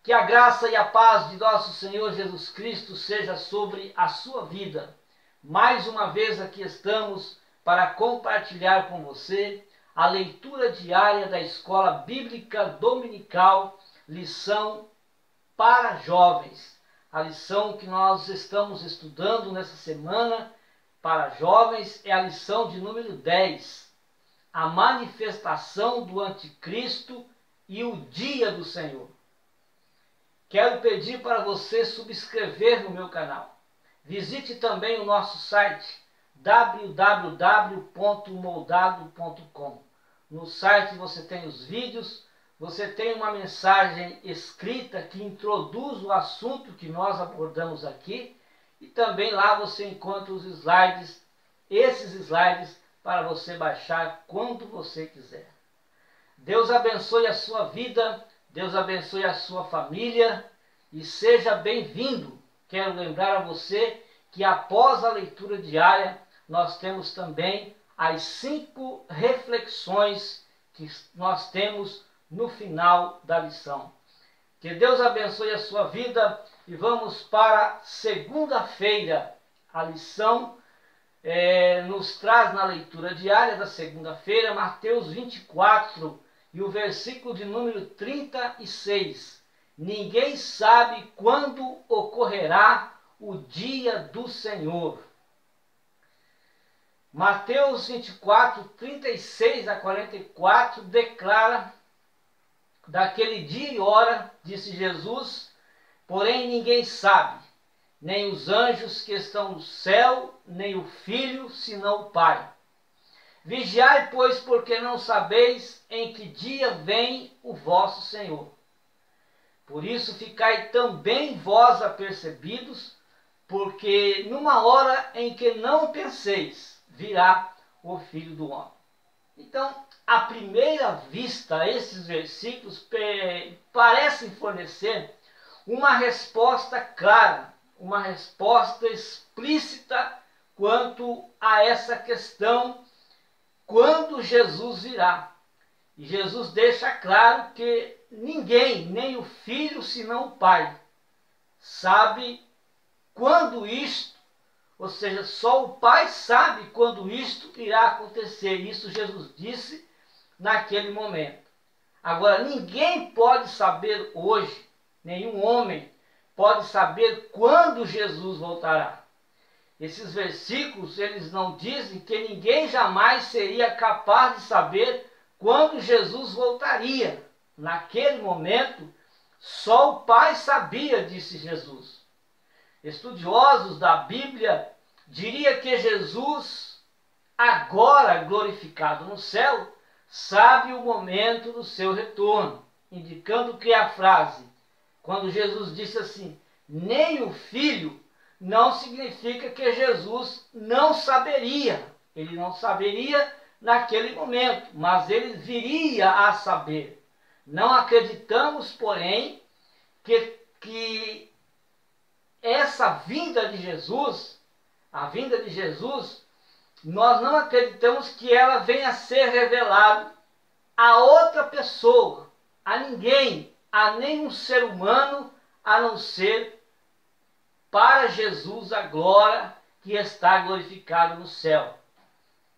Que a graça e a paz de nosso Senhor Jesus Cristo seja sobre a sua vida. Mais uma vez aqui estamos para compartilhar com você a leitura diária da Escola Bíblica Dominical, lição para jovens. A lição que nós estamos estudando nessa semana para jovens é a lição de número 10. A manifestação do anticristo e o dia do Senhor. Quero pedir para você subscrever no meu canal. Visite também o nosso site www.moldado.com. No site você tem os vídeos, você tem uma mensagem escrita que introduz o assunto que nós abordamos aqui e também lá você encontra os slides, esses slides para você baixar quando você quiser. Deus abençoe a sua vida. Deus abençoe a sua família e seja bem-vindo. Quero lembrar a você que após a leitura diária, nós temos também as 5 reflexões que nós temos no final da lição. Que Deus abençoe a sua vida e vamos para segunda-feira. A lição nos traz na leitura diária da segunda-feira, Mateus 24, e o versículo de número 36. Ninguém sabe quando ocorrerá o dia do Senhor. Mateus 24, 36 a 44 declara: daquele dia e hora, disse Jesus, porém ninguém sabe, nem os anjos que estão no céu, nem o Filho, senão o Pai. Vigiai, pois, porque não sabeis em que dia vem o vosso Senhor. Por isso ficai também vós apercebidos, porque numa hora em que não penseis, virá o Filho do Homem. Então, à primeira vista, esses versículos parecem fornecer uma resposta clara, uma resposta explícita quanto a essa questão, quando Jesus virá. E Jesus deixa claro que ninguém, nem o Filho, senão o Pai, sabe quando isto, ou seja, só o Pai sabe quando isto irá acontecer. Isso Jesus disse naquele momento. Agora, ninguém pode saber hoje, nenhum homem pode saber quando Jesus voltará. Esses versículos, eles não dizem que ninguém jamais seria capaz de saber quando Jesus voltaria. Naquele momento, só o Pai sabia, disse Jesus. Estudiosos da Bíblia diriam que Jesus, agora glorificado no céu, sabe o momento do seu retorno, indicando que a frase, quando Jesus disse assim, nem o Filho, não significa que Jesus não saberia. Ele não saberia naquele momento, mas ele viria a saber. Não acreditamos, porém, que essa vinda de Jesus, a vinda de Jesus, nós não acreditamos que ela venha a ser revelada a outra pessoa, a ninguém, a nenhum ser humano, a não ser para Jesus a glória que está glorificado no céu.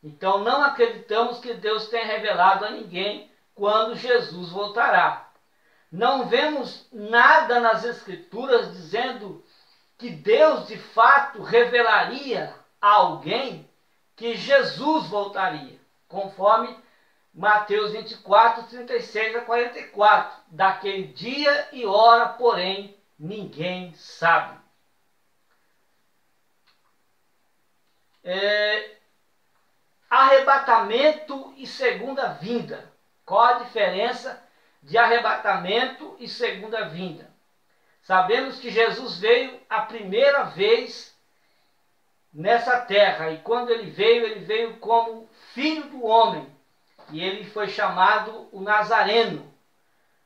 Então não acreditamos que Deus tenha revelado a ninguém quando Jesus voltará. Não vemos nada nas Escrituras dizendo que Deus de fato revelaria a alguém que Jesus voltaria, conforme Mateus 24, 36 a 44. Daquele dia e hora, porém, ninguém sabe. Arrebatamento e segunda vinda. Qual a diferença de arrebatamento e segunda vinda? Sabemos que Jesus veio a primeira vez nessa terra, e quando ele veio como filho do homem, e ele foi chamado o Nazareno.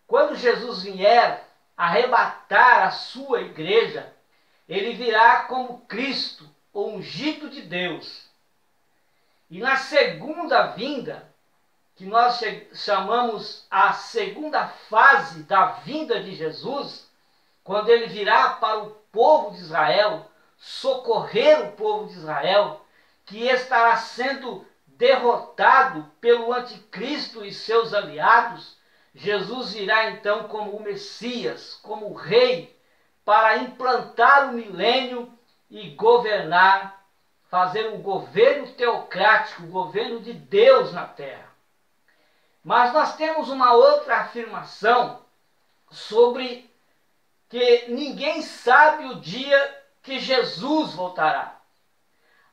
Quando Jesus vier arrebatar a sua igreja, ele virá como Cristo, o ungido de Deus. E na segunda vinda, que nós chamamos a segunda fase da vinda de Jesus, quando ele virá para o povo de Israel, socorrer o povo de Israel, que estará sendo derrotado pelo anticristo e seus aliados, Jesus virá então como o Messias, como o rei, para implantar o milênio e governar, fazer um governo teocrático, o governo de Deus na terra. Mas nós temos uma outra afirmação sobre que ninguém sabe o dia que Jesus voltará.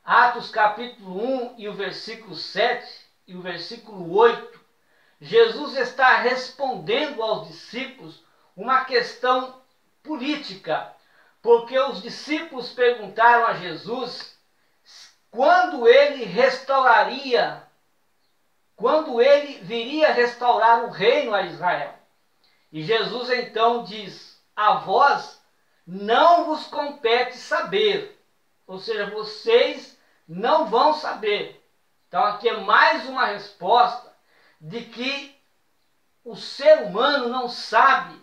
Atos capítulo 1 e o versículo 7 e o versículo 8, Jesus está respondendo aos discípulos uma questão política, porque os discípulos perguntaram a Jesus quando ele restauraria, quando ele viria restaurar o reino a Israel. E Jesus então diz: a vós não vos compete saber, ou seja, vocês não vão saber. Então aqui é mais uma resposta de que o ser humano não sabe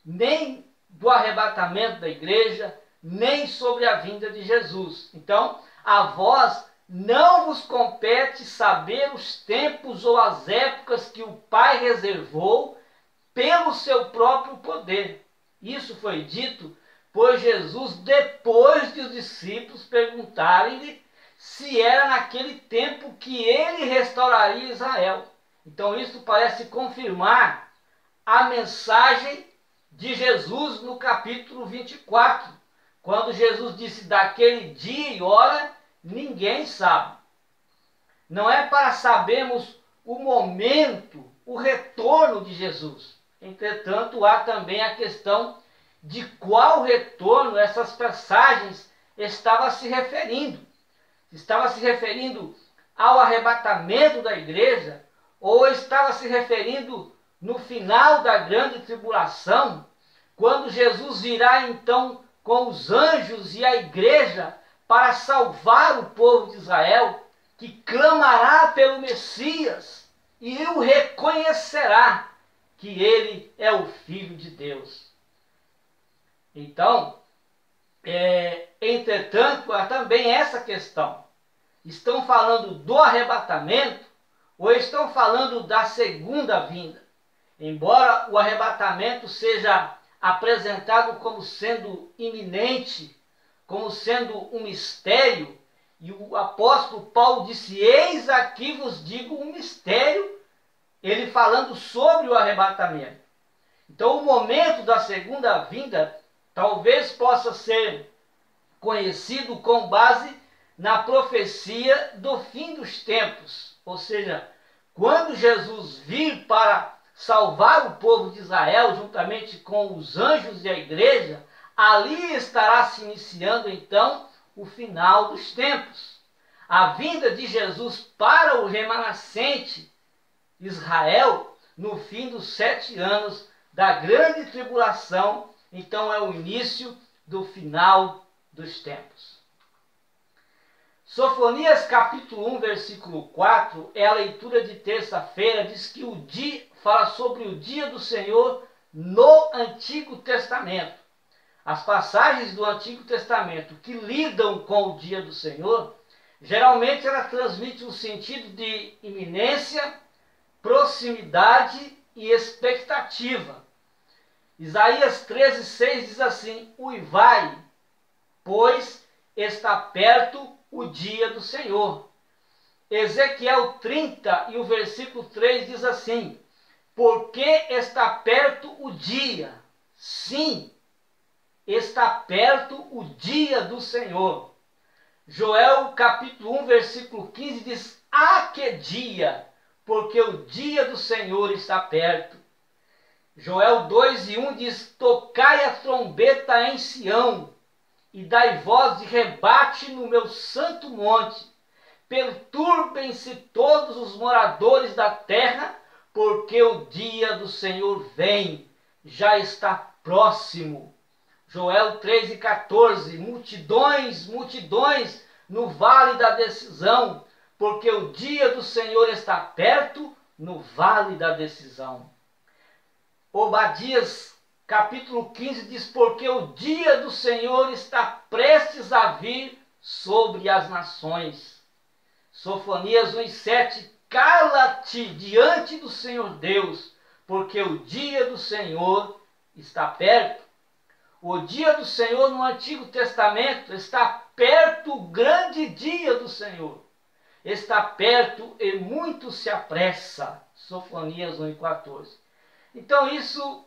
nem do arrebatamento da igreja, nem sobre a vinda de Jesus. Então, a vós não vos compete saber os tempos ou as épocas que o Pai reservou pelo seu próprio poder. Isso foi dito por Jesus depois de os discípulos perguntarem-lhe se era naquele tempo que ele restauraria Israel. Então isso parece confirmar a mensagem de Jesus no capítulo 24, quando Jesus disse: daquele dia e hora ninguém sabe. Não é para sabermos o momento, o retorno de Jesus. Entretanto, há também a questão de qual retorno essas passagens estavam se referindo. Estava se referindo ao arrebatamento da igreja, ou estava se referindo no final da grande tribulação, quando Jesus virá então com os anjos e a igreja para salvar o povo de Israel, que clamará pelo Messias e o reconhecerá que ele é o Filho de Deus. Então, entretanto, há também essa questão. Estão falando do arrebatamento ou estão falando da segunda vinda? Embora o arrebatamento seja apresentado como sendo iminente, como sendo um mistério, e o apóstolo Paulo disse: eis aqui vos digo um mistério, ele falando sobre o arrebatamento. Então o momento da segunda vinda talvez possa ser conhecido com base na profecia do fim dos tempos, ou seja, quando Jesus vir para salvar o povo de Israel juntamente com os anjos e a igreja, ali estará se iniciando então o final dos tempos. A vinda de Jesus para o remanescente Israel no fim dos 7 anos da grande tribulação, então é o início do final dos tempos. Sofonias capítulo 1, versículo 4, é a leitura de terça-feira, diz que o dia fala sobre o dia do Senhor no Antigo Testamento. As passagens do Antigo Testamento que lidam com o dia do Senhor, geralmente ela transmite um sentido de iminência, proximidade e expectativa. Isaías 13:6 diz assim: uivai, pois está perto o dia do Senhor. Ezequiel 30 e o versículo 3 diz assim: porque está perto o dia, sim, está perto o dia do Senhor. Joel capítulo 1, versículo 15 diz: ah, que dia, porque o dia do Senhor está perto. Joel 2:1 diz: tocai a trombeta em Sião, e dai voz de rebate no meu santo monte. Perturbem-se todos os moradores da terra, porque o dia do Senhor vem, já está próximo. Joel 3:14, multidões, multidões no vale da decisão, porque o dia do Senhor está perto no vale da decisão. Obadias capítulo 15 diz: porque o dia do Senhor está prestes a vir sobre as nações. Sofonias 1,7: cala-te diante do Senhor Deus, porque o dia do Senhor está perto. O dia do Senhor no Antigo Testamento está perto, o grande dia do Senhor. Está perto e muito se apressa. Sofonias 1,14. Então isso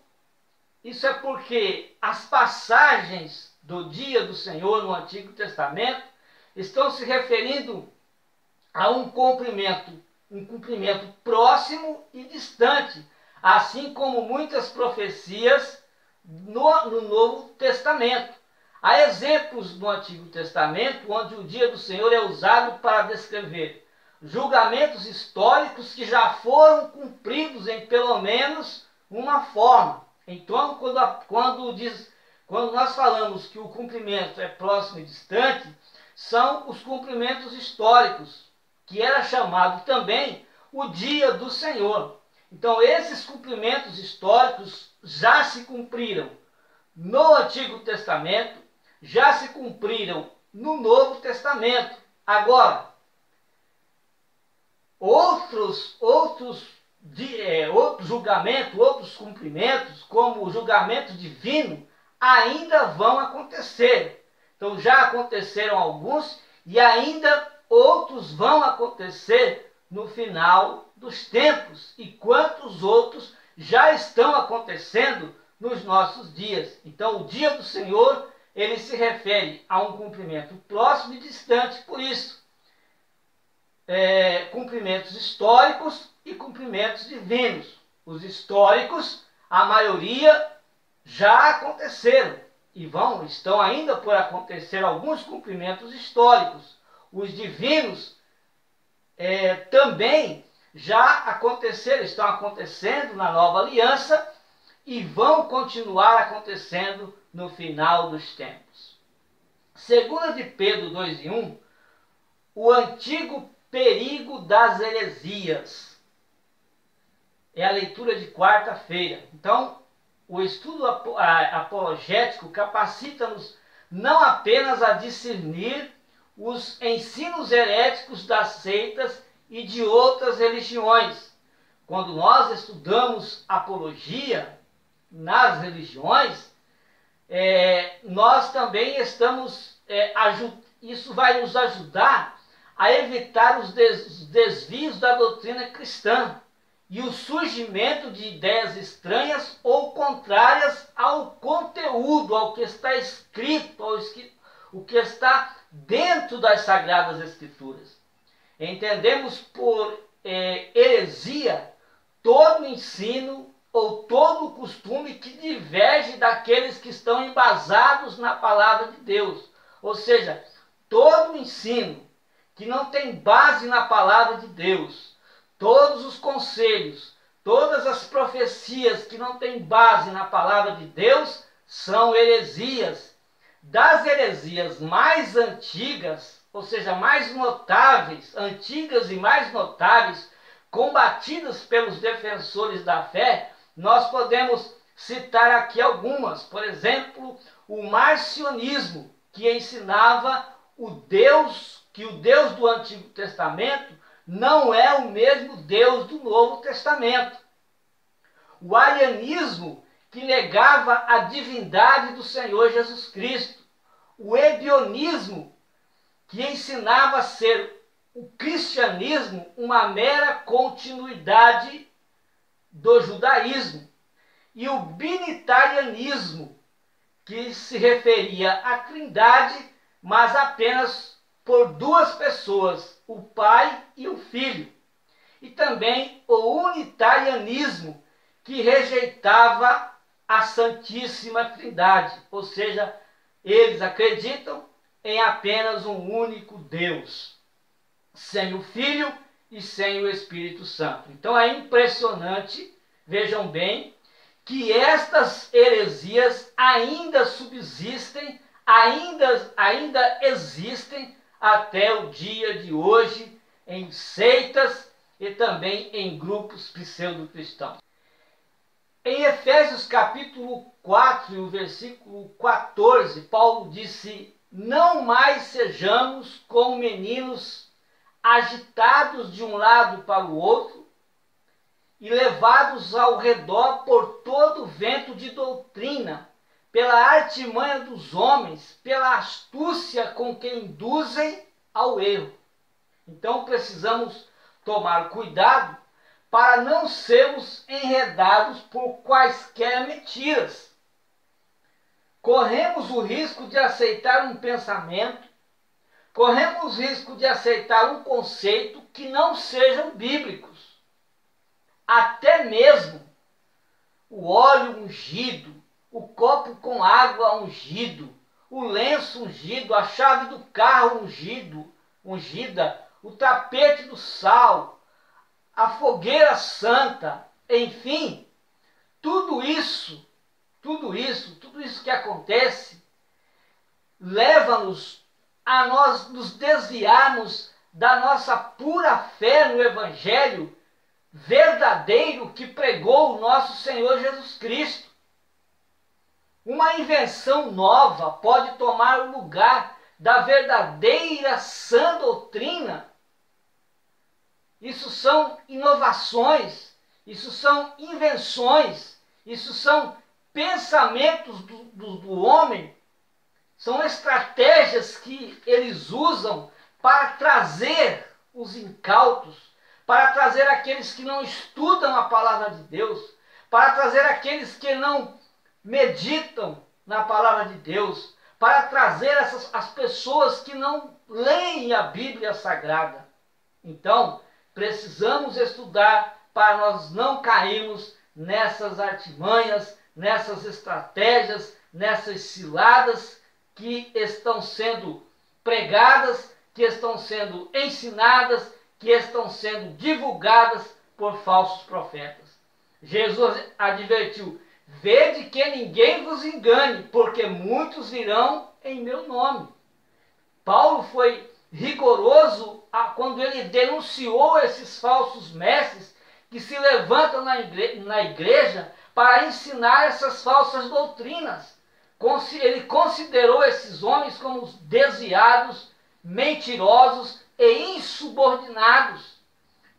é porque as passagens do dia do Senhor no Antigo Testamento estão se referindo a um cumprimento próximo e distante, assim como muitas profecias no Novo Testamento. Há exemplos no Antigo Testamento onde o dia do Senhor é usado para descrever julgamentos históricos que já foram cumpridos em pelo menos uma forma. Então, quando nós falamos que o cumprimento é próximo e distante, são os cumprimentos históricos, que era chamado também o dia do Senhor. Então, esses cumprimentos históricos já se cumpriram no Antigo Testamento, já se cumpriram no Novo Testamento. Agora, outros julgamentos, outros cumprimentos, como o julgamento divino, ainda vão acontecer. Então, já aconteceram alguns e ainda outros vão acontecer no final dos tempos, e quantos outros já estão acontecendo nos nossos dias. Então, o dia do Senhor, ele se refere a um cumprimento próximo e distante, por isso, cumprimentos históricos e cumprimentos divinos. Os históricos, a maioria já aconteceram e estão ainda por acontecer alguns cumprimentos históricos. Os divinos também já aconteceram, estão acontecendo na nova aliança e vão continuar acontecendo no final dos tempos. 2 de Pedro 2:1, o antigo perigo das heresias. É a leitura de quarta-feira. Então, o estudo apologético capacita-nos não apenas a discernir os ensinos heréticos das seitas e de outras religiões. Quando nós estudamos apologia nas religiões, nós também isso vai nos ajudar a evitar os desvios da doutrina cristã e o surgimento de ideias estranhas ou contrárias ao conteúdo, ao que está escrito, o que está dentro das Sagradas Escrituras. Entendemos por heresia todo ensino ou todo costume que diverge daqueles que estão embasados na palavra de Deus. Ou seja, todo ensino que não tem base na palavra de Deus, todos os conselhos, todas as profecias que não têm base na palavra de Deus são heresias. Das heresias mais antigas, ou seja, mais notáveis, antigas e mais notáveis, combatidas pelos defensores da fé, nós podemos citar aqui algumas. Por exemplo, o marcionismo, que ensinava que o Deus do Antigo Testamento não é o mesmo Deus do Novo Testamento. O arianismo, que negava a divindade do Senhor Jesus Cristo. O ebionismo, que ensinava a ser o cristianismo uma mera continuidade do judaísmo. E o binitarianismo, que se referia à Trindade, mas apenas por duas pessoas, o Pai e o Filho. E também o unitarianismo, que rejeitava a Santíssima Trindade, ou seja, eles acreditam em apenas um único Deus, sem o Filho e sem o Espírito Santo. Então é impressionante, vejam bem, que estas heresias ainda subsistem, ainda existem até o dia de hoje em seitas e também em grupos pseudo-cristãos. Em Efésios capítulo 4, e o versículo 14, Paulo disse: não mais sejamos como meninos agitados de um lado para o outro e levados ao redor por todo vento de doutrina, pela artimanha dos homens, pela astúcia com que induzem ao erro. Então precisamos tomar cuidado para não sermos enredados por quaisquer mentiras. Corremos o risco de aceitar um pensamento, corremos o risco de aceitar um conceito que não sejam bíblicos. Até mesmo o óleo ungido, o copo com água ungido, o lenço ungido, a chave do carro ungida, o tapete do sal, a fogueira santa, enfim, tudo isso que acontece, leva-nos a nós nos desviarmos da nossa pura fé no Evangelho verdadeiro que pregou o nosso Senhor Jesus Cristo. Uma invenção nova pode tomar o lugar da verdadeira sã doutrina. Isso são inovações, isso são invenções, isso são pensamentos do homem, são estratégias que eles usam para trazer os incautos, para trazer aqueles que não estudam a palavra de Deus, para trazer aqueles que não meditam na palavra de Deus, para trazer as pessoas que não leem a Bíblia Sagrada. Então, precisamos estudar para nós não cairmos nessas artimanhas, nessas estratégias, nessas ciladas que estão sendo pregadas, que estão sendo ensinadas, que estão sendo divulgadas por falsos profetas. Jesus advertiu: vede que ninguém vos engane, porque muitos virão em meu nome. Paulo foi rigoroso quando ele denunciou esses falsos mestres que se levantam na igreja para ensinar essas falsas doutrinas. Ele considerou esses homens como desviados, mentirosos e insubordinados.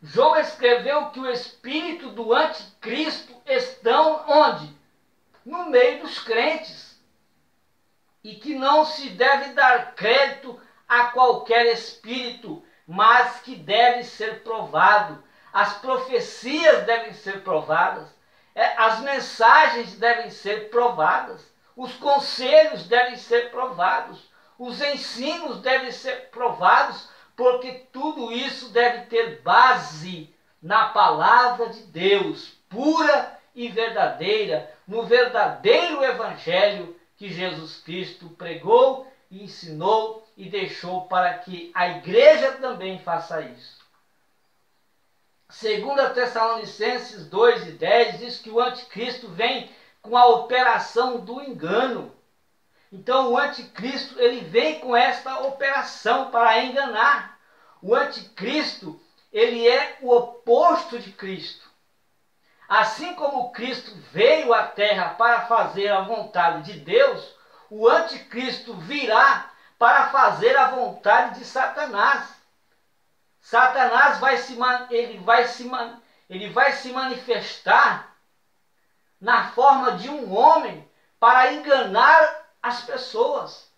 João escreveu que o espírito do anticristo estão onde? No meio dos crentes. E que não se deve dar crédito a qualquer espírito, mas que deve ser provado. As profecias devem ser provadas, as mensagens devem ser provadas, os conselhos devem ser provados, os ensinos devem ser provados, porque tudo isso deve ter base na palavra de Deus, pura e verdadeira, no verdadeiro evangelho que Jesus Cristo pregou e ensinou e deixou para que a igreja também faça isso. 2 Tessalonicenses 2:10 diz que o anticristo vem com a operação do engano. Então o anticristo ele vem com esta operação para enganar. O anticristo ele é o oposto de Cristo. Assim como Cristo veio à terra para fazer a vontade de Deus, o anticristo virá para fazer a vontade de Satanás. Satanás vai se manifestar na forma de um homem para enganar as pessoas.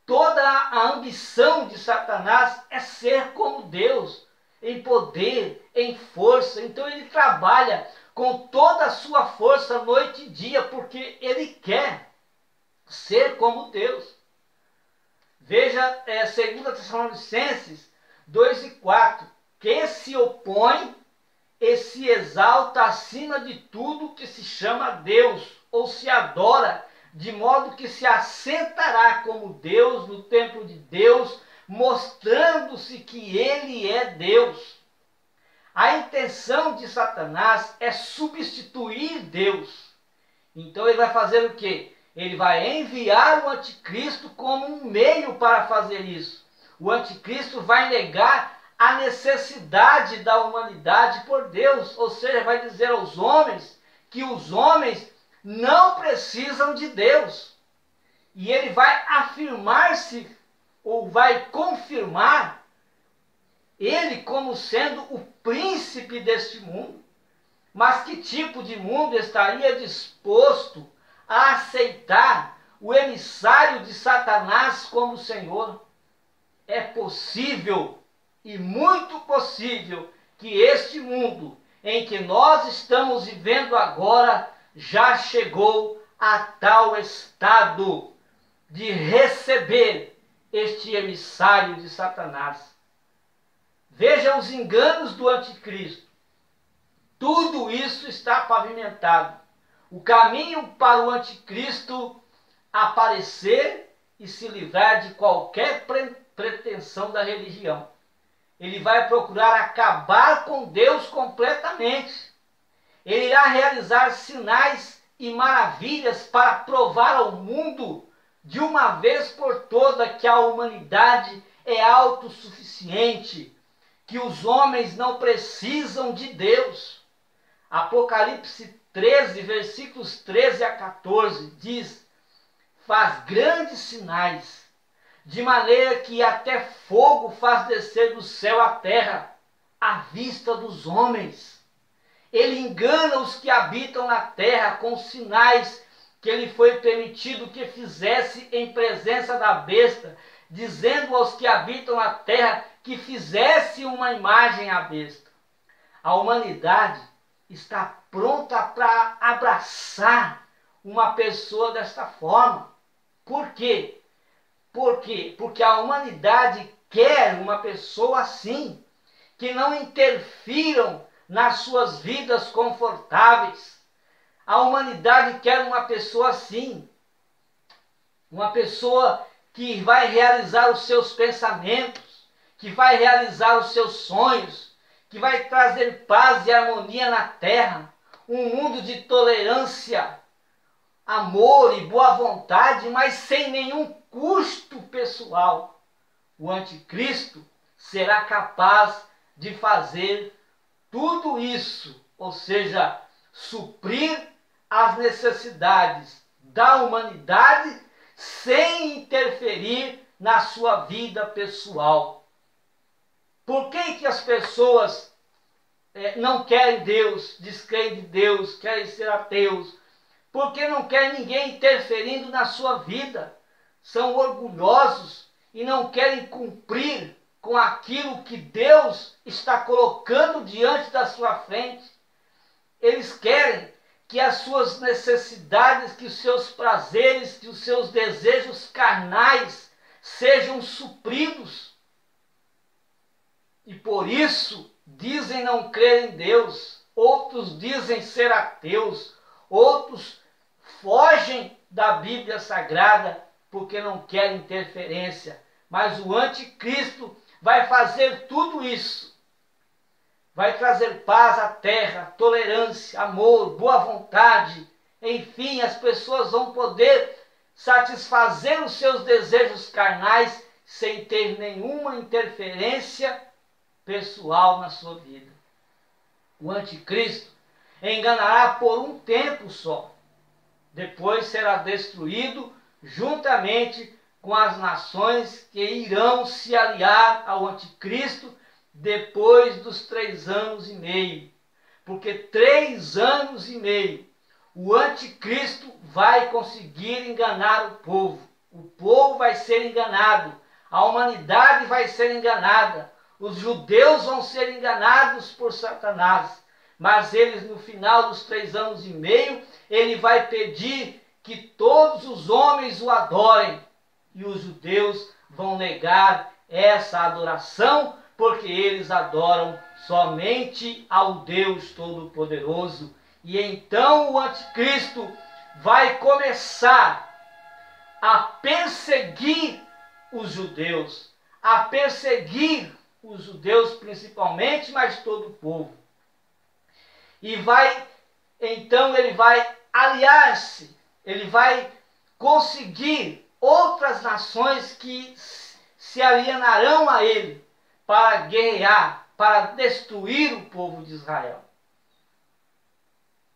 Toda a ambição de Satanás é ser como Deus, em poder, em força. Então ele trabalha com toda a sua força noite e dia, porque ele quer ser como Deus. Veja 2 Tessalonicenses 2:4, que se opõe e se exalta acima de tudo que se chama Deus, ou se adora, de modo que se assentará como Deus no templo de Deus, mostrando-se que ele é Deus. A intenção de Satanás é substituir Deus. Então ele vai fazer o quê? Ele vai enviar o anticristo como um meio para fazer isso. O anticristo vai negar a necessidade da humanidade por Deus, ou seja, vai dizer aos homens que os homens não precisam de Deus. E ele vai afirmar-se, ou vai confirmar, ele como sendo o príncipe deste mundo. Mas que tipo de mundo estaria disposto a aceitar o emissário de Satanás como Senhor? É possível, e muito possível, que este mundo em que nós estamos vivendo agora já chegou a tal estado de receber este emissário de Satanás. Veja os enganos do anticristo. Tudo isso está pavimentado. O caminho para o anticristo aparecer e se livrar de qualquer pretensão da religião. Ele vai procurar acabar com Deus completamente. Ele irá realizar sinais e maravilhas para provar ao mundo, de uma vez por todas, que a humanidade é autossuficiente, que os homens não precisam de Deus. Apocalipse 13, versículos 13 a 14, diz: faz grandes sinais, de maneira que até fogo faz descer do céu à terra, à vista dos homens. Ele engana os que habitam na terra com sinais que ele foi permitido que fizesse em presença da besta, dizendo aos que habitam na terra que fizesse uma imagem à besta. A humanidade está pronta para abraçar uma pessoa desta forma. Por quê? Porque a humanidade quer uma pessoa assim, que não interfiram nas suas vidas confortáveis. A humanidade quer uma pessoa assim, uma pessoa que vai realizar os seus pensamentos, que vai realizar os seus sonhos, que vai trazer paz e harmonia na terra, um mundo de tolerância, amor e boa vontade, mas sem nenhum custo pessoal. O anticristo será capaz de fazer tudo isso, ou seja, suprir as necessidades da humanidade sem interferir na sua vida pessoal. Por que as pessoas não querem Deus, descreem de Deus, querem ser ateus? Porque não querem ninguém interferindo na sua vida. São orgulhosos e não querem cumprir com aquilo que Deus está colocando diante da sua frente. Eles querem que as suas necessidades, que os seus prazeres, que os seus desejos carnais sejam supridos. E por isso dizem não crer em Deus, outros dizem ser ateus, outros fogem da Bíblia Sagrada porque não querem interferência. Mas o anticristo vai fazer tudo isso. Vai trazer paz à terra, tolerância, amor, boa vontade. Enfim, as pessoas vão poder satisfazer os seus desejos carnais sem ter nenhuma interferência pessoal na sua vida. O anticristo enganará por um tempo só. Depois será destruído juntamente com as nações que irão se aliar ao anticristo depois dos 3 anos e meio. Porque 3 anos e meio o anticristo vai conseguir enganar o povo. O povo vai ser enganado, a humanidade vai ser enganada, os judeus vão ser enganados por Satanás. Mas eles, no final dos 3 anos e meio, ele vai pedir que todos os homens o adorem. E os judeus vão negar essa adoração, porque eles adoram somente ao Deus Todo-Poderoso. E então o anticristo vai começar a perseguir os judeus, principalmente, mas todo o povo. E então ele vai aliar-se, ele vai conseguir outras nações que se alienarão a ele para guerrear, para destruir o povo de Israel.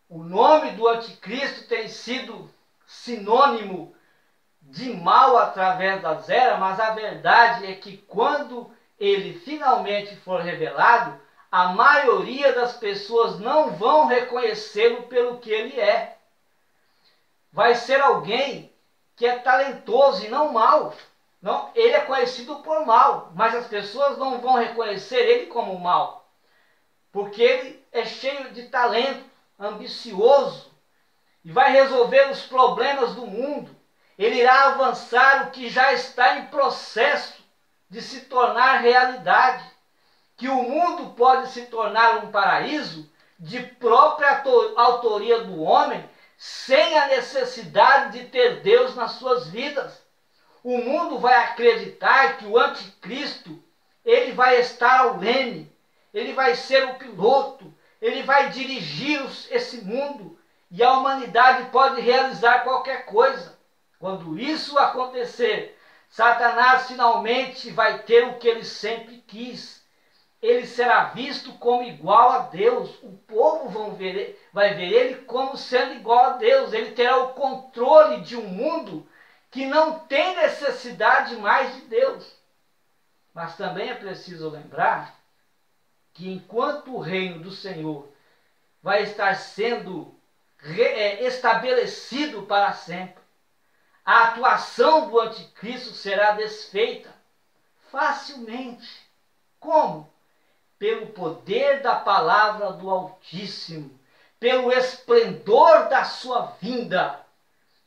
O nome do anticristo tem sido sinônimo de mal através das eras, mas a verdade é que quando ele finalmente for revelado, a maioria das pessoas não vão reconhecê-lo pelo que ele é. Vai ser alguém que é talentoso e não mal. Não, ele é conhecido por mal, mas as pessoas não vão reconhecer ele como mal, porque ele é cheio de talento, ambicioso, e vai resolver os problemas do mundo. Ele irá avançar o que já está em processo de se tornar realidade, que o mundo pode se tornar um paraíso de própria autoria do homem, sem a necessidade de ter Deus nas suas vidas. O mundo vai acreditar que o anticristo, ele vai estar ao leme, ele vai ser o piloto, ele vai dirigir esse mundo, e a humanidade pode realizar qualquer coisa. Quando isso acontecer, Satanás finalmente vai ter o que ele sempre quis. Ele será visto como igual a Deus. O povo vai ver ele como sendo igual a Deus. Ele terá o controle de um mundo que não tem necessidade mais de Deus. Mas também é preciso lembrar que enquanto o reino do Senhor vai estar sendo estabelecido para sempre, a atuação do anticristo será desfeita facilmente. Como? Pelo poder da palavra do Altíssimo, pelo esplendor da sua vinda.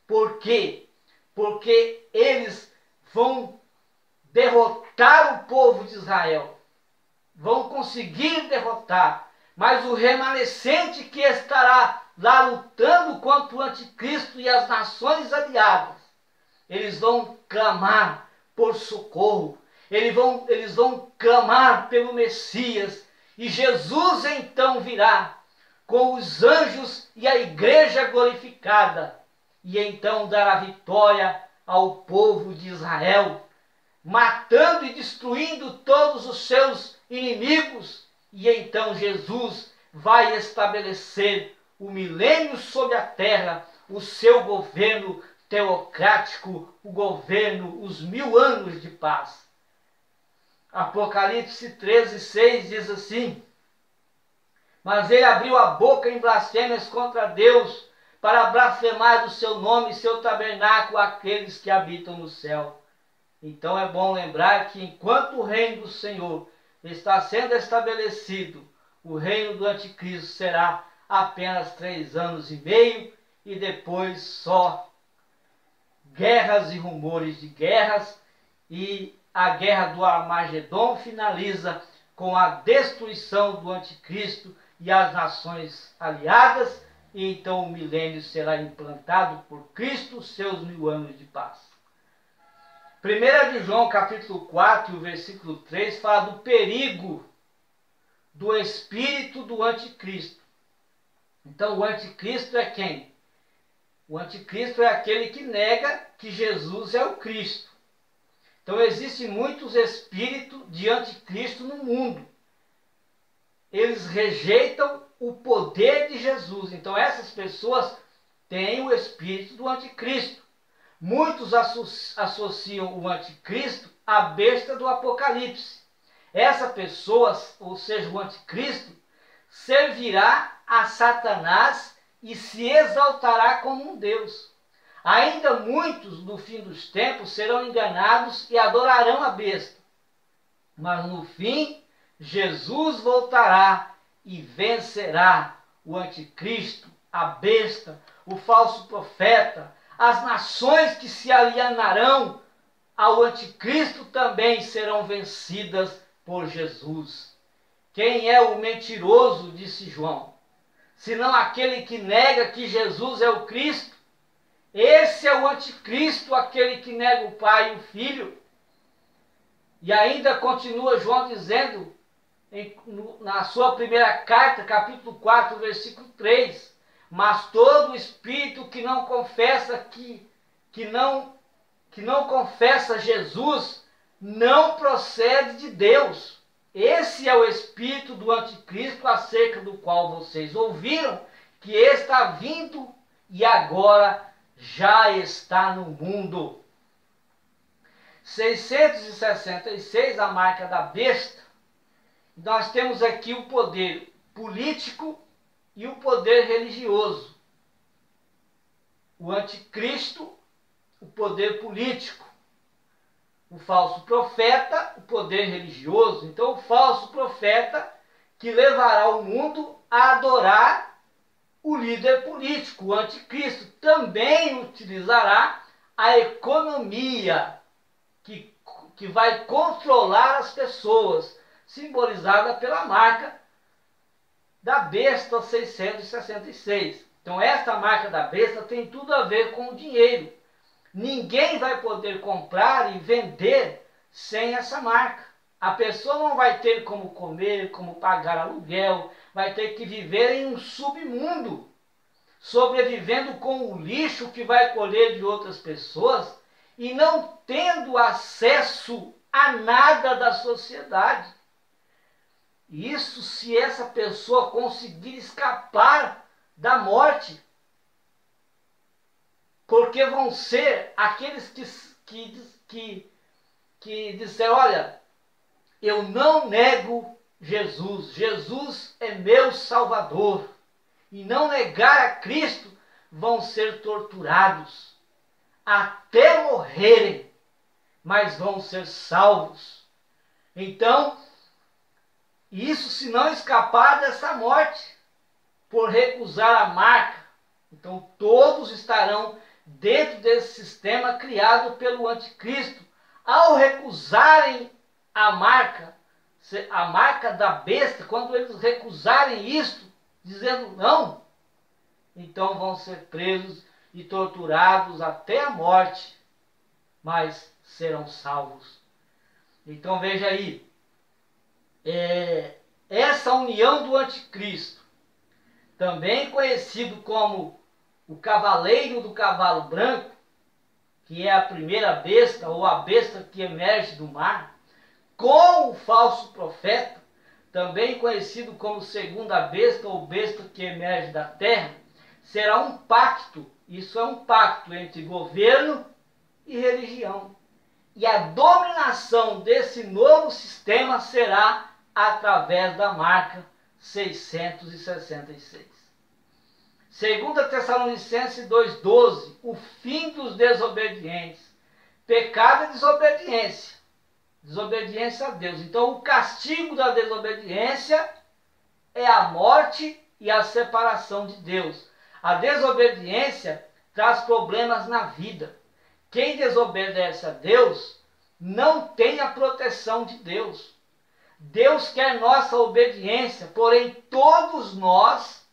Por quê? Porque eles vão derrotar o povo de Israel, vão conseguir derrotar, mas o remanescente que estará lá lutando contra o anticristo e as nações aliadas, eles vão clamar por socorro, eles vão clamar pelo Messias, e Jesus então virá com os anjos e a igreja glorificada, e então dará vitória ao povo de Israel, matando e destruindo todos os seus inimigos, e então Jesus vai estabelecer o milênio sobre a terra, o seu governo teocrático, o governo, os 1000 anos de paz. Apocalipse 13:6 diz assim: mas ele abriu a boca em blasfêmias contra Deus, para blasfemar do seu nome e seu tabernáculo aqueles que habitam no céu. Então é bom lembrar que enquanto o reino do Senhor está sendo estabelecido, o reino do anticristo será apenas 3 anos e meio, e depois só guerras e rumores de guerras, e a guerra do Armagedon finaliza com a destruição do anticristo e as nações aliadas, e então o milênio será implantado por Cristo, seus 1000 anos de paz. 1 de João capítulo 4, o versículo 3, fala do perigo do espírito do anticristo. Então o anticristo é quem? O anticristo é aquele que nega que Jesus é o Cristo. Então existem muitos espíritos de anticristo no mundo. Eles rejeitam o poder de Jesus. Então essas pessoas têm o espírito do anticristo. Muitos associam o anticristo à besta do Apocalipse. Essa pessoa, ou seja, o anticristo, servirá a Satanás e se exaltará como um Deus. Ainda muitos, no fim dos tempos, serão enganados e adorarão a besta. Mas no fim, Jesus voltará e vencerá o anticristo, a besta, o falso profeta. As nações que se alienarão ao anticristo também serão vencidas por Jesus. Quem é o mentiroso, disse João, senão aquele que nega que Jesus é o Cristo? Esse é o anticristo, aquele que nega o Pai e o Filho. E ainda continua João dizendo, na sua primeira carta, capítulo 4, versículo 3, mas todo espírito que não confessa que não confessa Jesus não procede de Deus. Esse é o espírito do anticristo, acerca do qual vocês ouviram que está vindo e agora já está no mundo. 666, a marca da besta. Nós temos aqui o poder político e o poder religioso. O anticristo, o poder político. O falso profeta, o poder religioso. Então, o falso profeta que levará o mundo a adorar o líder político, o anticristo, também utilizará a economia que vai controlar as pessoas, simbolizada pela marca da besta 666. Então esta marca da besta tem tudo a ver com o dinheiro. Ninguém vai poder comprar e vender sem essa marca. A pessoa não vai ter como comer, como pagar aluguel, vai ter que viver em um submundo, sobrevivendo com o lixo que vai colher de outras pessoas e não tendo acesso a nada da sociedade. Isso se essa pessoa conseguir escapar da morte. Porque vão ser aqueles que disseram, olha, eu não nego Jesus, Jesus é meu Salvador. E não negar a Cristo, vão ser torturados até morrerem, mas vão ser salvos. Então, isso se não escapar dessa morte, por recusar a marca. Então, todos estarão dentro desse sistema criado pelo anticristo. Ao recusarem a marca da besta, quando eles recusarem isto, dizendo não, então vão ser presos e torturados até a morte, mas serão salvos. Então veja aí, essa união do anticristo, também conhecido como o cavaleiro do cavalo branco, que é a primeira besta ou a besta que emerge do mar, com o falso profeta, também conhecido como segunda besta ou besta que emerge da terra, será um pacto. Isso é um pacto entre governo e religião. E a dominação desse novo sistema será através da marca 666. 2 Tessalonicenses 2,12, o fim dos desobedientes. Pecado é desobediência. Desobediência a Deus. Então o castigo da desobediência é a morte e a separação de Deus. A desobediência traz problemas na vida. Quem desobedece a Deus não tem a proteção de Deus. Deus quer nossa obediência, porém todos nós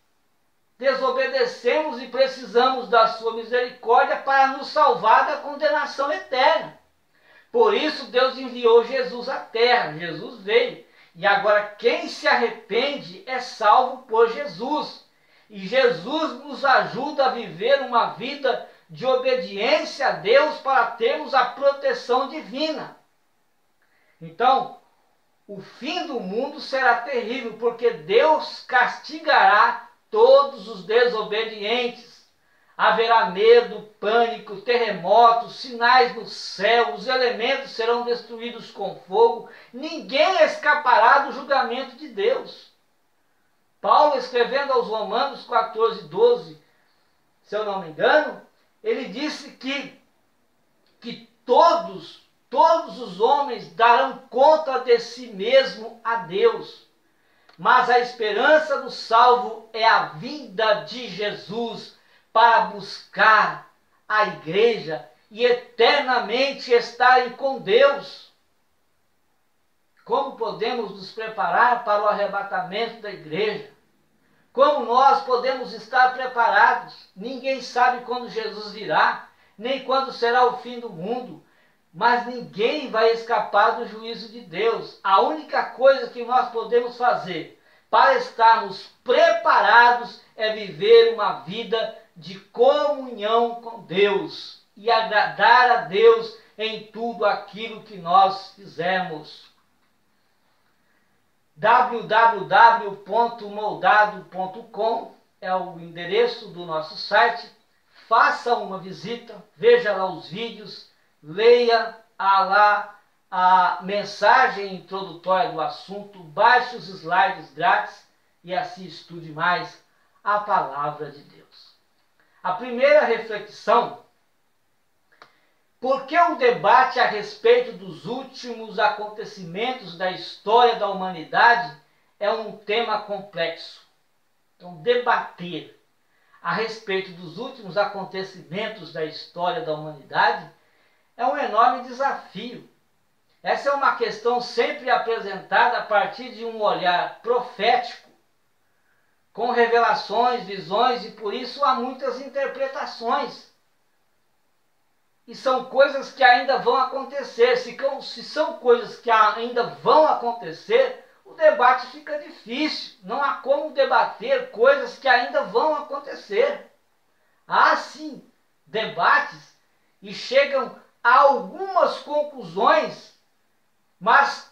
desobedecemos e precisamos da sua misericórdia para nos salvar da condenação eterna. Por isso Deus enviou Jesus à terra, Jesus veio. E agora quem se arrepende é salvo por Jesus. E Jesus nos ajuda a viver uma vida de obediência a Deus para termos a proteção divina. Então, o fim do mundo será terrível, porque Deus castigará todos os desobedientes. Haverá medo, pânico, terremotos, sinais no céu, os elementos serão destruídos com fogo, ninguém escapará do julgamento de Deus. Paulo, escrevendo aos Romanos 14:12, se eu não me engano, ele disse que todos os homens darão conta de si mesmo a Deus. Mas a esperança do salvo é a vinda de Jesus para buscar a igreja e eternamente estarem com Deus. Como podemos nos preparar para o arrebatamento da igreja? Como nós podemos estar preparados? Ninguém sabe quando Jesus virá, nem quando será o fim do mundo. Mas ninguém vai escapar do juízo de Deus. A única coisa que nós podemos fazer para estarmos preparados é viver uma vida de comunhão com Deus e agradar a Deus em tudo aquilo que nós fizermos. www.moldado.com é o endereço do nosso site. Faça uma visita, veja lá os vídeos, leia lá a mensagem introdutória do assunto, baixe os slides grátis e assim estude mais a palavra de Deus. A primeira reflexão: por que o debate a respeito dos últimos acontecimentos da história da humanidade é um tema complexo? Então, debater a respeito dos últimos acontecimentos da história da humanidade é um enorme desafio. Essa é uma questão sempre apresentada a partir de um olhar profético, com revelações, visões, e por isso há muitas interpretações. E são coisas que ainda vão acontecer. Se são coisas que ainda vão acontecer, o debate fica difícil. Não há como debater coisas que ainda vão acontecer. Há sim debates e chegam a algumas conclusões, mas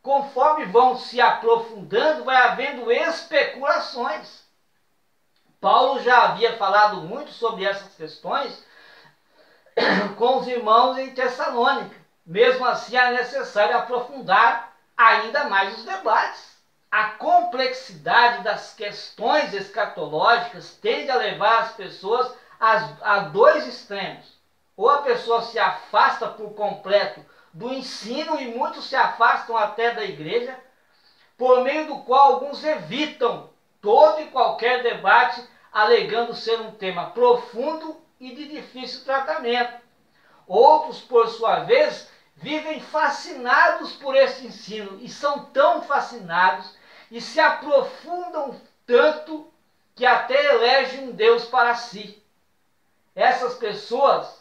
conforme vão se aprofundando, vai havendo especulações. Paulo já havia falado muito sobre essas questões com os irmãos em Tessalônica. Mesmo assim, é necessário aprofundar ainda mais os debates. A complexidade das questões escatológicas tende a levar as pessoas a dois extremos. Ou a pessoa se afasta por completo do ensino, e muitos se afastam até da igreja, por meio do qual alguns evitam todo e qualquer debate, alegando ser um tema profundo e de difícil tratamento. Outros, por sua vez, vivem fascinados por esse ensino, e são tão fascinados e se aprofundam tanto que até elegem um Deus para si. Essas pessoas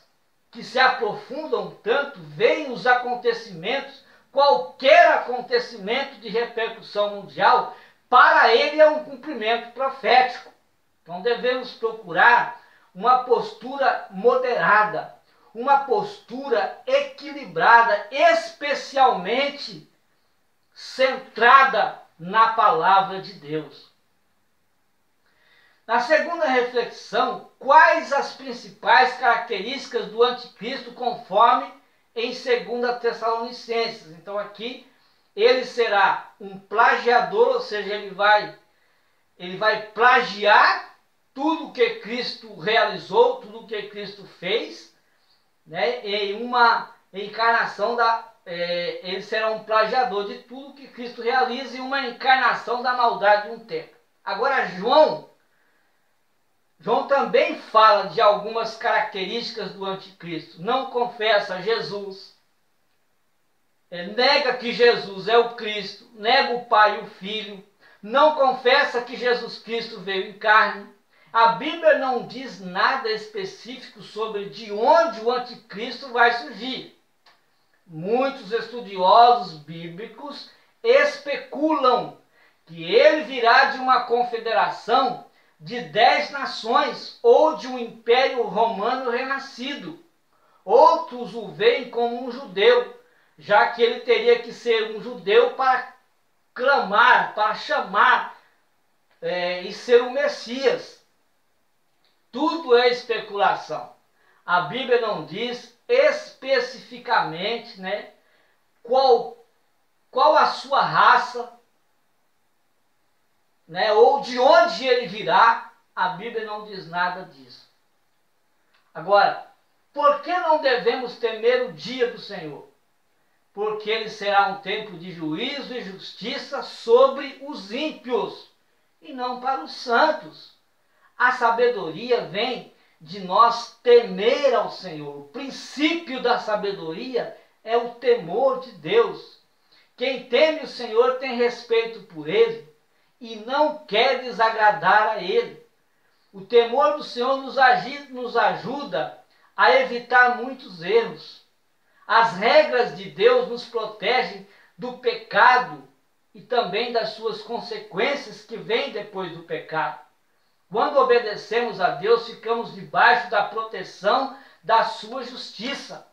que se aprofundam tanto veem os acontecimentos, qualquer acontecimento de repercussão mundial, para ele é um cumprimento profético. Então devemos procurar uma postura moderada, uma postura equilibrada, especialmente centrada na palavra de Deus. Na segunda reflexão, quais as principais características do anticristo conforme em 2 Tessalonicenses? Então aqui ele será um plagiador, ou seja, ele vai plagiar tudo o que Cristo realizou, tudo o que Cristo fez, né? Em uma encarnação ele será um plagiador de tudo que Cristo realiza, em uma encarnação da maldade de um tempo. Agora João também fala de algumas características do anticristo. Não confessa Jesus, nega que Jesus é o Cristo, nega o Pai e o Filho, não confessa que Jesus Cristo veio em carne. A Bíblia não diz nada específico sobre de onde o anticristo vai surgir. Muitos estudiosos bíblicos especulam que ele virá de uma confederação de 10 nações ou de um império romano renascido. Outros o veem como um judeu, já que ele teria que ser um judeu para clamar, para chamar e ser o Messias. Tudo é especulação. A Bíblia não diz especificamente, né, qual a sua raça, né, ou de onde ele virá. A Bíblia não diz nada disso. Agora, por que não devemos temer o dia do Senhor? Porque ele será um tempo de juízo e justiça sobre os ímpios e não para os santos. A sabedoria vem de nós temer ao Senhor. O princípio da sabedoria é o temor de Deus. Quem teme o Senhor tem respeito por ele e não quer desagradar a ele. O temor do Senhor nos ajuda a evitar muitos erros. As regras de Deus nos protegem do pecado e também das suas consequências que vêm depois do pecado. Quando obedecemos a Deus, ficamos debaixo da proteção da sua justiça.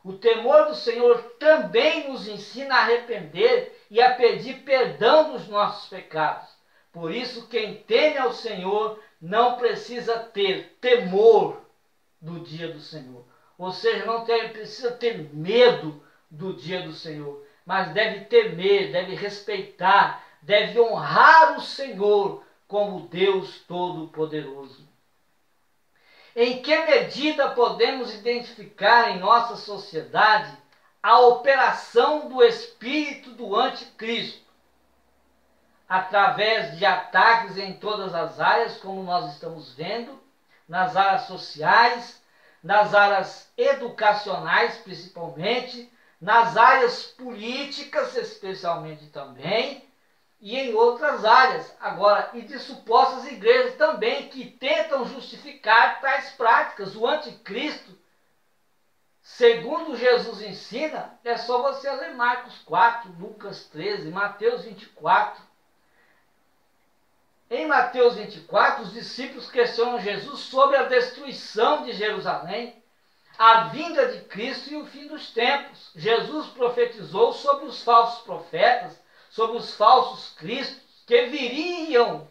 O temor do Senhor também nos ensina a arrepender e a pedir perdão dos nossos pecados, Por isso, quem teme ao Senhor não precisa ter temor do dia do Senhor. Ou seja, precisa ter medo do dia do Senhor, mas deve temer, deve respeitar, deve honrar o Senhor como Deus Todo-Poderoso. Em que medida podemos identificar em nossa sociedade a operação do espírito do anticristo? Através de ataques em todas as áreas, como nós estamos vendo, nas áreas sociais, nas áreas educacionais principalmente, nas áreas políticas especialmente também, e em outras áreas. Agora, e de supostas igrejas também que tentam justificar tais práticas. O anticristo, segundo Jesus ensina, é só você ler Marcos 4, Lucas 13, Mateus 24. Em Mateus 24, os discípulos questionam Jesus sobre a destruição de Jerusalém, a vinda de Cristo e o fim dos tempos. Jesus profetizou sobre os falsos profetas, sobre os falsos cristos, que viriam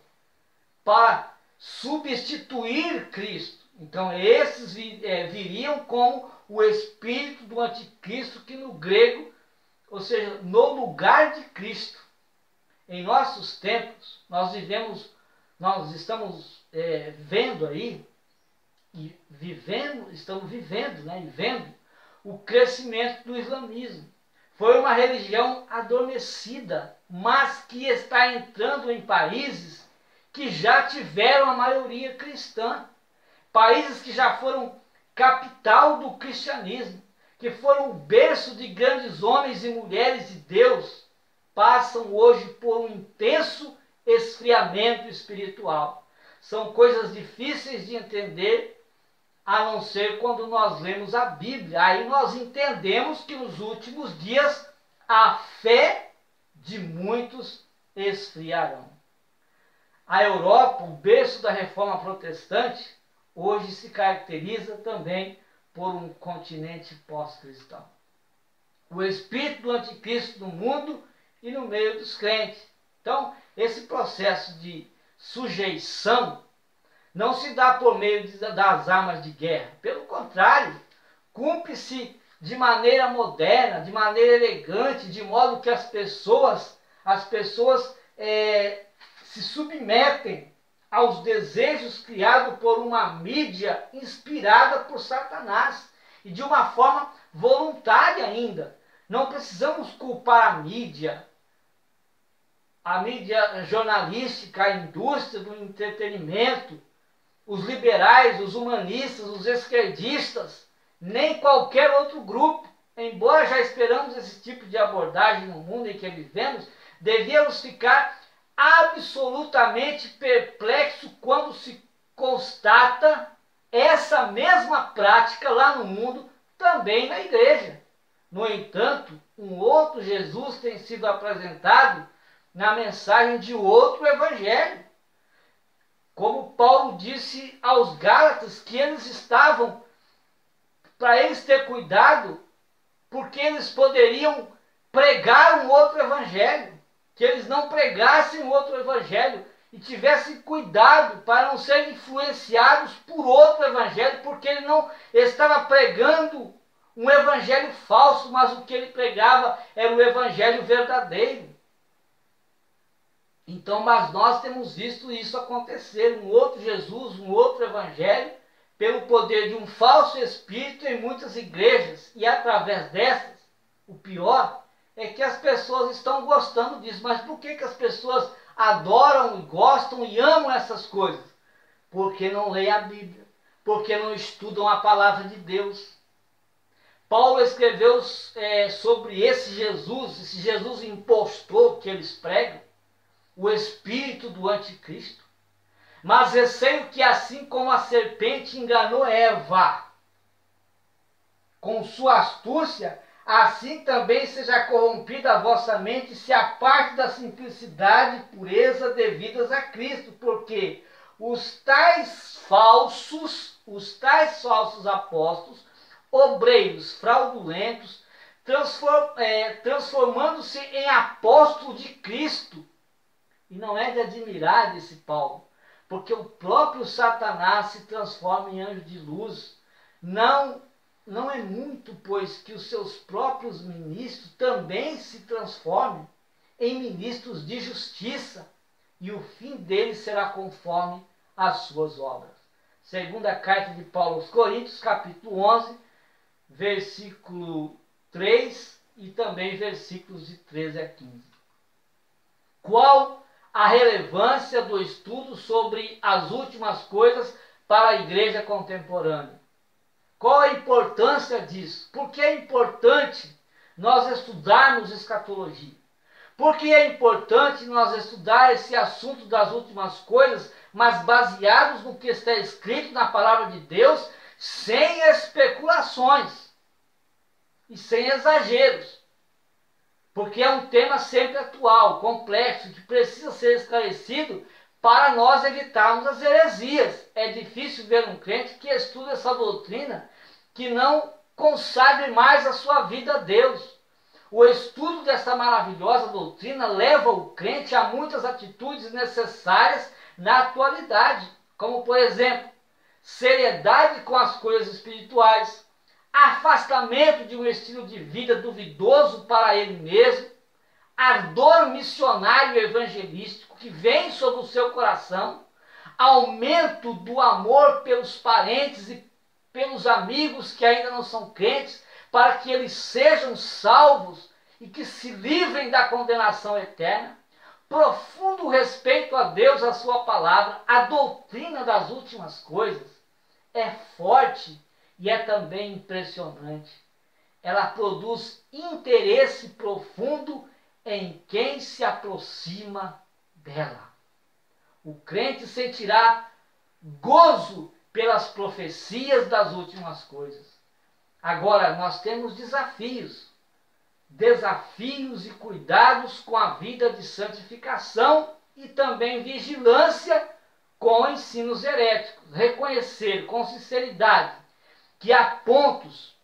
para substituir Cristo. Então, esses viriam como o espírito do anticristo, que no grego, ou seja, no lugar de Cristo. Em nossos tempos, nós estamos vendo aí, e estamos vivendo, né, e vendo o crescimento do islamismo. Foi uma religião adormecida, mas que está entrando em países que já tiveram a maioria cristã. Países que já foram capital do cristianismo, que foram o berço de grandes homens e mulheres de Deus, passam hoje por um intenso esfriamento espiritual. São coisas difíceis de entender, a não ser quando nós lemos a Bíblia. Aí nós entendemos que nos últimos dias a fé de muitos esfriarão. A Europa, o berço da reforma protestante, hoje se caracteriza também por um continente pós-cristão. O espírito do anticristo no mundo e no meio dos crentes. Então, esse processo de sujeição não se dá por meio das armas de guerra. Pelo contrário, cumpre-se de maneira moderna, de maneira elegante, de modo que as pessoas se submetem aos desejos criados por uma mídia inspirada por Satanás, e de uma forma voluntária ainda. Não precisamos culpar a mídia jornalística, a indústria do entretenimento, os liberais, os humanistas, os esquerdistas, nem qualquer outro grupo. Embora já esperamos esse tipo de abordagem no mundo em que vivemos, devíamos ficar absolutamente perplexos quando se constata essa mesma prática lá no mundo, também na igreja. No entanto, um outro Jesus tem sido apresentado na mensagem de outro evangelho. Como Paulo disse aos Gálatas, que eles estavam, para eles ter cuidado, porque eles poderiam pregar um outro evangelho, que eles não pregassem outro evangelho e tivessem cuidado para não serem influenciados por outro evangelho, porque ele não estava pregando um evangelho falso, mas o que ele pregava era o evangelho verdadeiro. Então, mas nós temos visto isso acontecer, um outro Jesus, um outro evangelho, pelo poder de um falso espírito em muitas igrejas. E através dessas, o pior é que as pessoas estão gostando disso. Mas por que as pessoas adoram, gostam e amam essas coisas? Porque não leem a Bíblia, porque não estudam a palavra de Deus. Paulo escreveu sobre esse Jesus impostor que eles pregam, o espírito do anticristo. Mas receio que, assim como a serpente enganou Eva com sua astúcia, assim também seja corrompida a vossa mente e se aparte da simplicidade e pureza devidas a Cristo, porque os tais falsos apóstolos, obreiros fraudulentos, transformando-se em apóstolos de Cristo, E não é de admirar, disse Paulo, porque o próprio Satanás se transforma em anjo de luz. Não é muito, pois, que os seus próprios ministros também se transformem em ministros de justiça, e o fim deles será conforme as suas obras. Segunda carta de Paulo aos Coríntios, capítulo 11, versículo 3 e também versículos de 13 a 15. Qual a relevância do estudo sobre as últimas coisas para a igreja contemporânea? Qual a importância disso? Por que é importante nós estudarmos escatologia? Por que é importante nós estudar esse assunto das últimas coisas, mas baseados no que está escrito na palavra de Deus, sem especulações e sem exageros? Porque é um tema sempre atual, complexo, que precisa ser esclarecido para nós evitarmos as heresias. É difícil ver um crente que estuda essa doutrina, que não consagre mais a sua vida a Deus. O estudo dessa maravilhosa doutrina leva o crente a muitas atitudes necessárias na atualidade, como, por exemplo, seriedade com as coisas espirituais, afastamento de um estilo de vida duvidoso para ele mesmo, ardor missionário e evangelístico que vem sobre o seu coração, aumento do amor pelos parentes e pelos amigos que ainda não são crentes, para que eles sejam salvos e que se livrem da condenação eterna, profundo respeito a Deus, a sua palavra, a doutrina das últimas coisas é forte e é também impressionante. Ela produz interesse profundo em quem se aproxima dela. O crente sentirá gozo pelas profecias das últimas coisas. Agora, nós temos desafios e cuidados com a vida de santificação e também vigilância com ensinos heréticos. Reconhecer com sinceridade que há pontos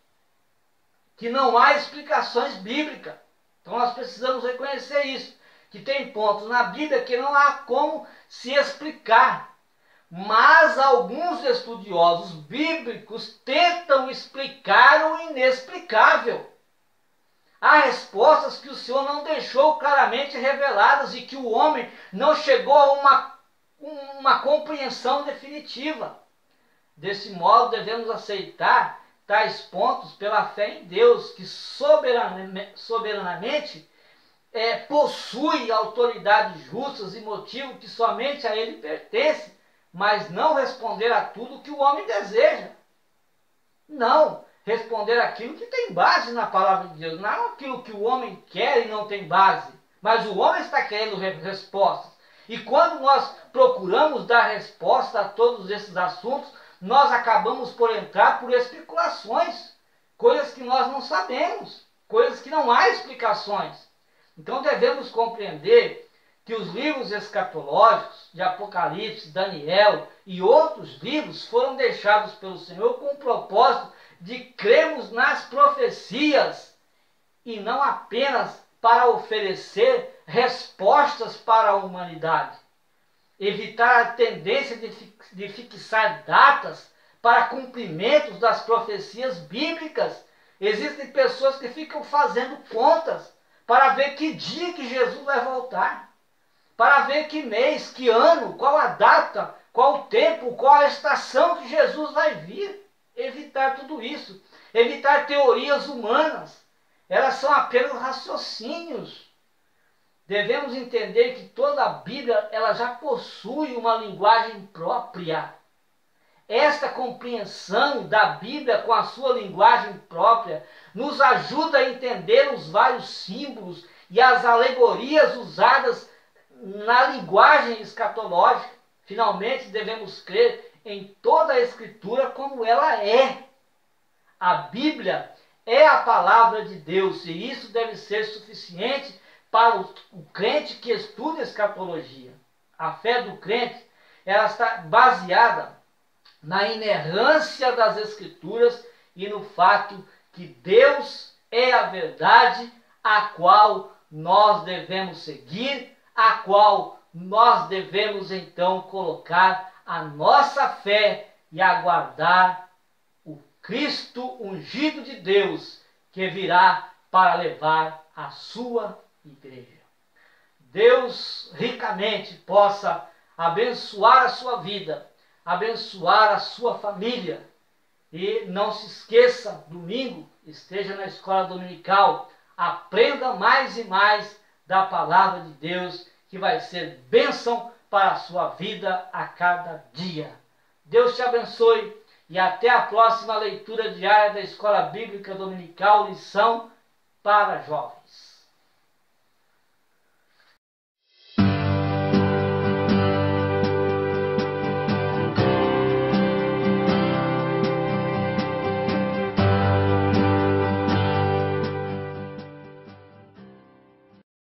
que não há explicações bíblicas. Então nós precisamos reconhecer isso, que tem pontos na Bíblia que não há como se explicar. Mas alguns estudiosos bíblicos tentam explicar o inexplicável. Há respostas que o Senhor não deixou claramente reveladas e que o homem não chegou a uma compreensão definitiva. Desse modo, devemos aceitar tais pontos pela fé em Deus, que soberanamente possui autoridades justas e motivo que somente a Ele pertence, mas não responder a tudo que o homem deseja. Não, responder aquilo que tem base na palavra de Deus, não aquilo que o homem quer e não tem base, mas o homem está querendo respostas. E quando nós procuramos dar resposta a todos esses assuntos, nós acabamos por entrar por especulações, coisas que nós não sabemos, coisas que não há explicações. Então devemos compreender que os livros escatológicos de Apocalipse, Daniel e outros livros foram deixados pelo Senhor com o propósito de crermos nas profecias e não apenas para oferecer respostas para a humanidade. Evitar a tendência de fixar datas para cumprimentos das profecias bíblicas. Existem pessoas que ficam fazendo contas para ver que dia que Jesus vai voltar, para ver que mês, que ano, qual a data, qual o tempo, qual a estação que Jesus vai vir. Evitar tudo isso. Evitar teorias humanas. Elas são apenas raciocínios. Devemos entender que toda a Bíblia ela já possui uma linguagem própria. Esta compreensão da Bíblia com a sua linguagem própria nos ajuda a entender os vários símbolos e as alegorias usadas na linguagem escatológica. Finalmente, devemos crer em toda a Escritura como ela é. A Bíblia é a palavra de Deus e isso deve ser suficiente para o crente que estuda escatologia. A fé do crente ela está baseada na inerrância das Escrituras e no fato que Deus é a verdade a qual nós devemos seguir, a qual nós devemos então colocar a nossa fé e aguardar o Cristo ungido de Deus, que virá para levar a sua igreja. Deus ricamente possa abençoar a sua vida, abençoar a sua família. E não se esqueça, domingo, esteja na escola dominical, aprenda mais e mais da palavra de Deus, que vai ser bênção para a sua vida a cada dia. Deus te abençoe e até a próxima leitura diária da Escola Bíblica Dominical, lição para jovens.